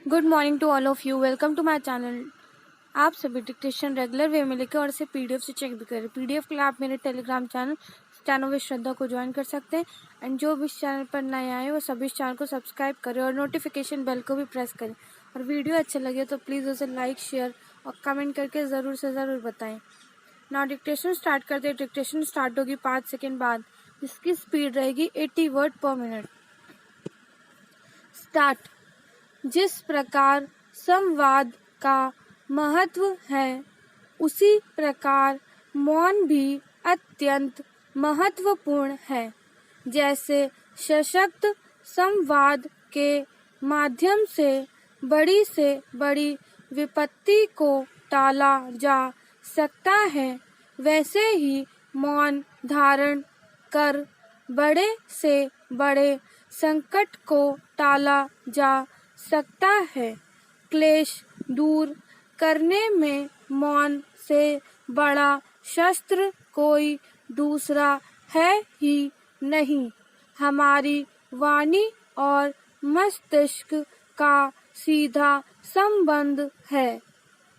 Good morning to all of you. Welcome to my channel. आप सभी dictation regular way में लेकर और इसे पीडीएफ से चेक भी करें। पीडीएफ के लिए आप मेरे टेलीग्राम चैनल विद श्रद्धा को ज्वाइन कर सकते हैं। एंड जो भी इस चैनल पर नए आए वो सभी इस चैनल को सब्सक्राइब करें और नोटिफिकेशन बेल को भी प्रेस करें। और वीडियो अच्छा लगे तो प्लीज़ उसे लाइक, शेयर और कमेंट करके ज़रूर से ज़रूर बताएँ। ना डिक्टेशन स्टार्ट करते। डिक्टेशन स्टार्ट होगी 5 सेकेंड बाद, जिसकी स्पीड रहेगी 80 वर्ड पर मिनट। स्टार्ट। जिस प्रकार संवाद का महत्व है, उसी प्रकार मौन भी अत्यंत महत्वपूर्ण है। जैसे सशक्त संवाद के माध्यम से बड़ी विपत्ति को टाला जा सकता है, वैसे ही मौन धारण कर बड़े से बड़े संकट को टाला जा सकता है। क्लेश दूर करने में मौन से बड़ा शस्त्र कोई दूसरा है ही नहीं। हमारी वाणी और मस्तिष्क का सीधा संबंध है।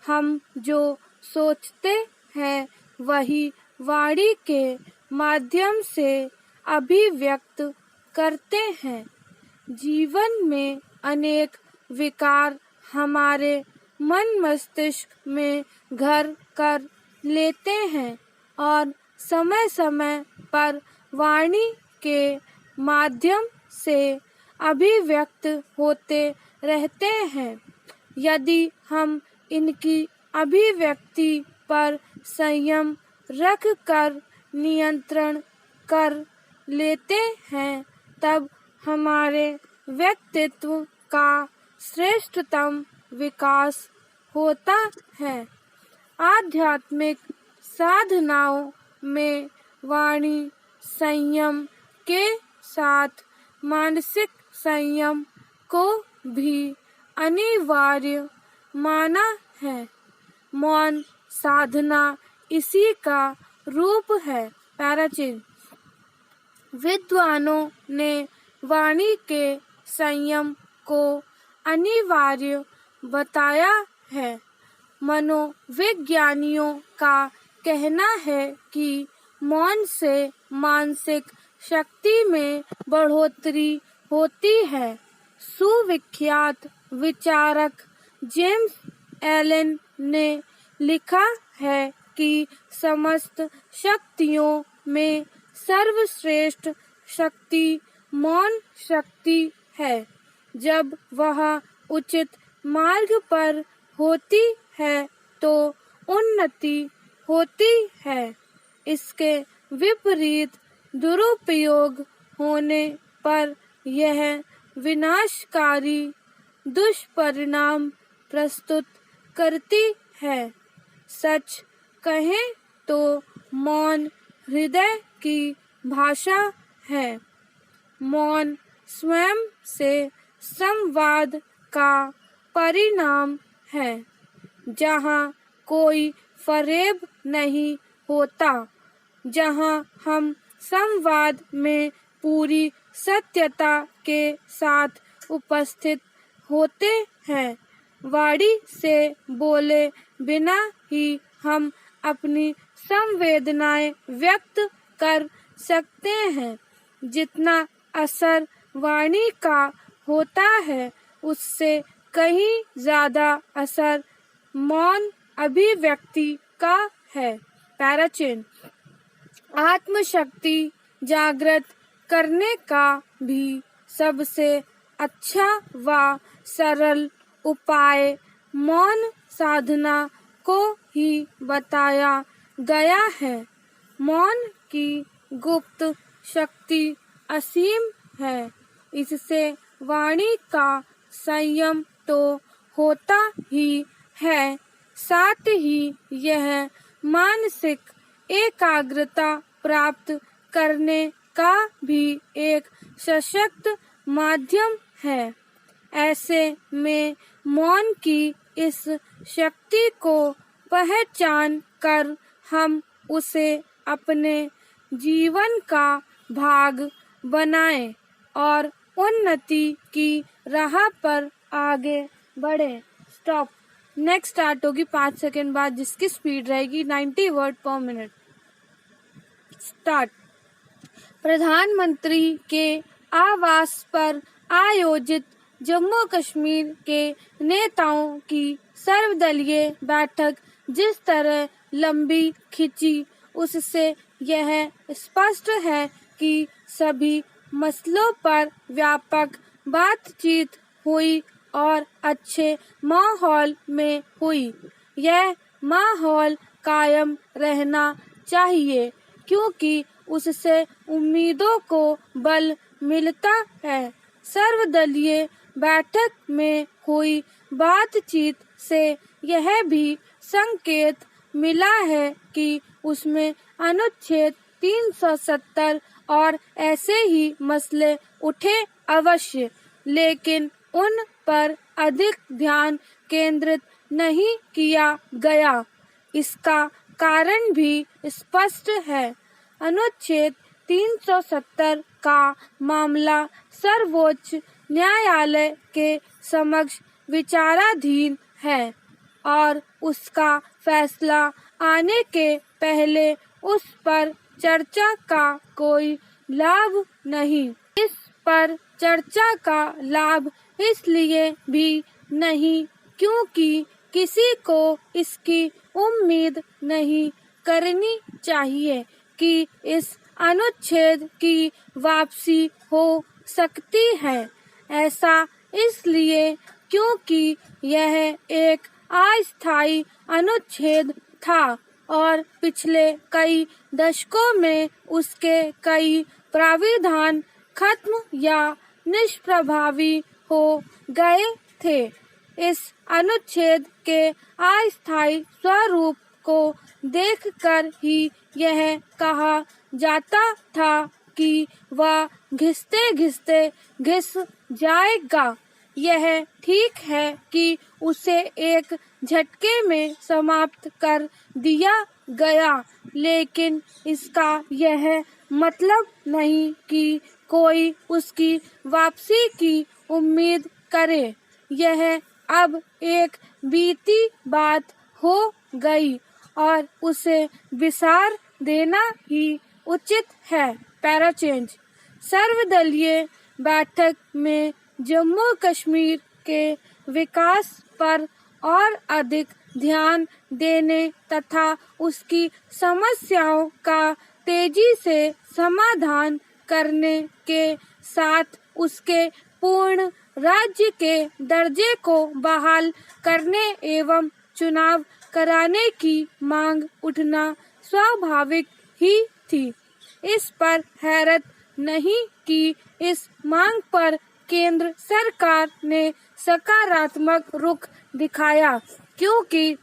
हम जो सोचते हैं वही वाणी के माध्यम से अभिव्यक्त करते हैं। जीवन में अनेक विकार हमारे मन मस्तिष्क में घर कर लेते हैं और समय समय पर वाणी के माध्यम से अभिव्यक्त होते रहते हैं। यदि हम इनकी अभिव्यक्ति पर संयम रख कर नियंत्रण कर लेते हैं, तब हमारे व्यक्तित्व का श्रेष्ठतम विकास होता है। आध्यात्मिक साधनाओं में वाणी संयम के साथ मानसिक संयम को भी अनिवार्य माना है। मौन साधना इसी का रूप है। पैराचिन्ह। विद्वानों ने वाणी के संयम को अनिवार्य बताया है। मनोविज्ञानियों का कहना है कि मौन से मानसिक शक्ति में बढ़ोतरी होती है। सुविख्यात विचारक जेम्स एलन ने लिखा है कि समस्त शक्तियों में सर्वश्रेष्ठ शक्ति मौन शक्ति है। जब वह उचित मार्ग पर होती है तो उन्नति होती है। इसके विपरीत दुरुपयोग होने पर यह विनाशकारी दुष्परिणाम प्रस्तुत करती है। सच कहें तो मौन हृदय की भाषा है। मौन स्वयं से संवाद का परिणाम है। जहाँ कोई फरेब नहीं होता, जहाँ हम संवाद में पूरी सत्यता के साथ उपस्थित होते हैं, वाणी से बोले बिना ही हम अपनी संवेदनाएं व्यक्त कर सकते हैं। जितना असर वाणी का होता है, उससे कहीं ज्यादा असर मौन अभिव्यक्ति का है। पैराचिन्ह। आत्मशक्ति जागृत करने का भी सबसे अच्छा व सरल उपाय मौन साधना को ही बताया गया है। मौन की गुप्त शक्ति असीम है। इससे वाणी का संयम तो होता ही है, साथ ही यह मानसिक एकाग्रता प्राप्त करने का भी एक सशक्त माध्यम है। ऐसे में मौन की इस शक्ति को पहचान कर हम उसे अपने जीवन का भाग बनाएं और उन्नति की राह पर आगे बढ़े। स्टॉप। नेक्स्ट स्टार्ट होगी 5 सेकेंड बाद, जिसकी स्पीड रहेगी 90 वर्ड पर मिनट। स्टार्ट। प्रधानमंत्री के आवास पर आयोजित जम्मू कश्मीर के नेताओं की सर्वदलीय बैठक जिस तरह लंबी खिंची, उससे यह स्पष्ट है कि सभी मसलों पर व्यापक बातचीत हुई और अच्छे माहौल में हुई। यह माहौल कायम रहना चाहिए क्योंकि उससे उम्मीदों को बल मिलता है। सर्वदलीय बैठक में हुई बातचीत से यह भी संकेत मिला है कि उसमें अनुच्छेद 370 और ऐसे ही मसले उठे अवश्य, लेकिन उन पर अधिक ध्यान केंद्रित नहीं किया गया। इसका कारण भी स्पष्ट है। अनुच्छेद 370 का मामला सर्वोच्च न्यायालय के समक्ष विचाराधीन है और उसका फैसला आने के पहले उस पर चर्चा का कोई लाभ नहीं। इस पर चर्चा का लाभ इसलिए भी नहीं क्योंकि किसी को इसकी उम्मीद नहीं करनी चाहिए कि इस अनुच्छेद की वापसी हो सकती है। ऐसा इसलिए क्योंकि यह एक अस्थायी अनुच्छेद था और पिछले कई दशकों में उसके कई प्राविधान खत्म या निष्प्रभावी हो गए थे। इस अनुच्छेद के अस्थायी स्वरूप को देखकर ही यह कहा जाता था कि वह घिसते घिसते घिस जाएगा। यह ठीक है कि उसे एक झटके में समाप्त कर दिया गया, लेकिन इसका यह मतलब नहीं कि कोई उसकी वापसी की उम्मीद करे। यह अब एक बीती बात हो गई और उसे विसार देना ही उचित है। Para change. सर्वदलीय बैठक में जम्मू कश्मीर के विकास पर और अधिक ध्यान देने तथा उसकी समस्याओं का तेजी से समाधान करने के साथ उसके पूर्ण राज्य के दर्जे को बहाल करने एवं चुनाव कराने की मांग उठना स्वाभाविक ही थी। इस पर हैरत नहीं कि इस मांग पर केंद्र सरकार ने सकारात्मक रुख दिखाया क्योंकि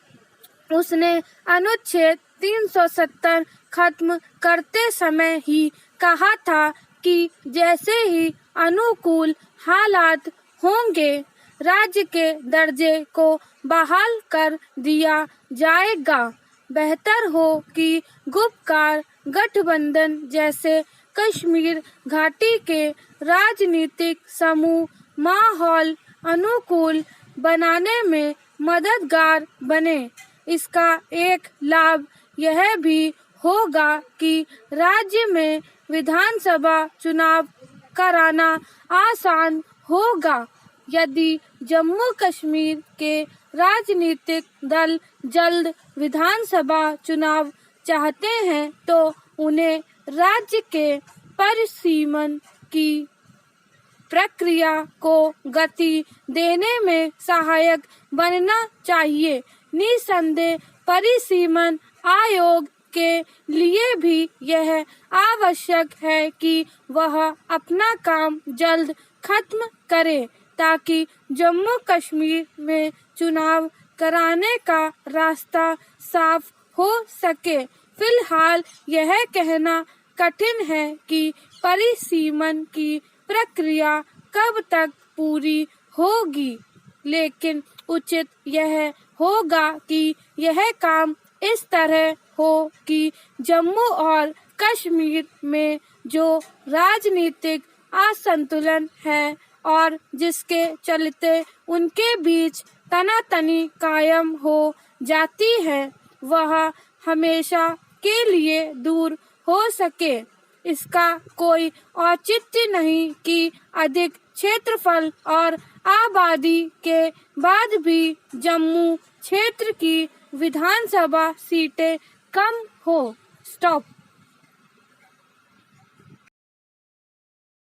उसने अनुच्छेद 370 खत्म करते समय ही कहा था कि जैसे ही अनुकूल हालात होंगे, राज्य के दर्जे को बहाल कर दिया जाएगा। बेहतर हो कि गुपकार गठबंधन जैसे कश्मीर घाटी के राजनीतिक समूह माहौल अनुकूल बनाने में मददगार बने। इसका एक लाभ यह भी होगा कि राज्य में विधानसभा चुनाव कराना आसान होगा। यदि जम्मू कश्मीर के राजनीतिक दल जल्द विधानसभा चुनाव चाहते हैं तो उन्हें राज्य के परिसीमन की प्रक्रिया को गति देने में सहायक बनना चाहिए। निसंदेह परिसीमन आयोग के लिए भी यह आवश्यक है कि वह अपना काम जल्द खत्म करे ताकि जम्मू कश्मीर में चुनाव कराने का रास्ता साफ हो सके। फिलहाल यह कहना कठिन है कि परिसीमन की प्रक्रिया कब तक पूरी होगी, लेकिन उचित यह होगा कि यह काम इस तरह हो कि जम्मू और कश्मीर में जो राजनीतिक असंतुलन है और जिसके चलते उनके बीच तनातनी कायम हो जाती है वह हमेशा के लिए दूर हो सके। इसका कोई औचित्य नहीं कि अधिक क्षेत्रफल और आबादी के बाद भी जम्मू क्षेत्र की विधानसभा सीटें कम हो। स्टॉप।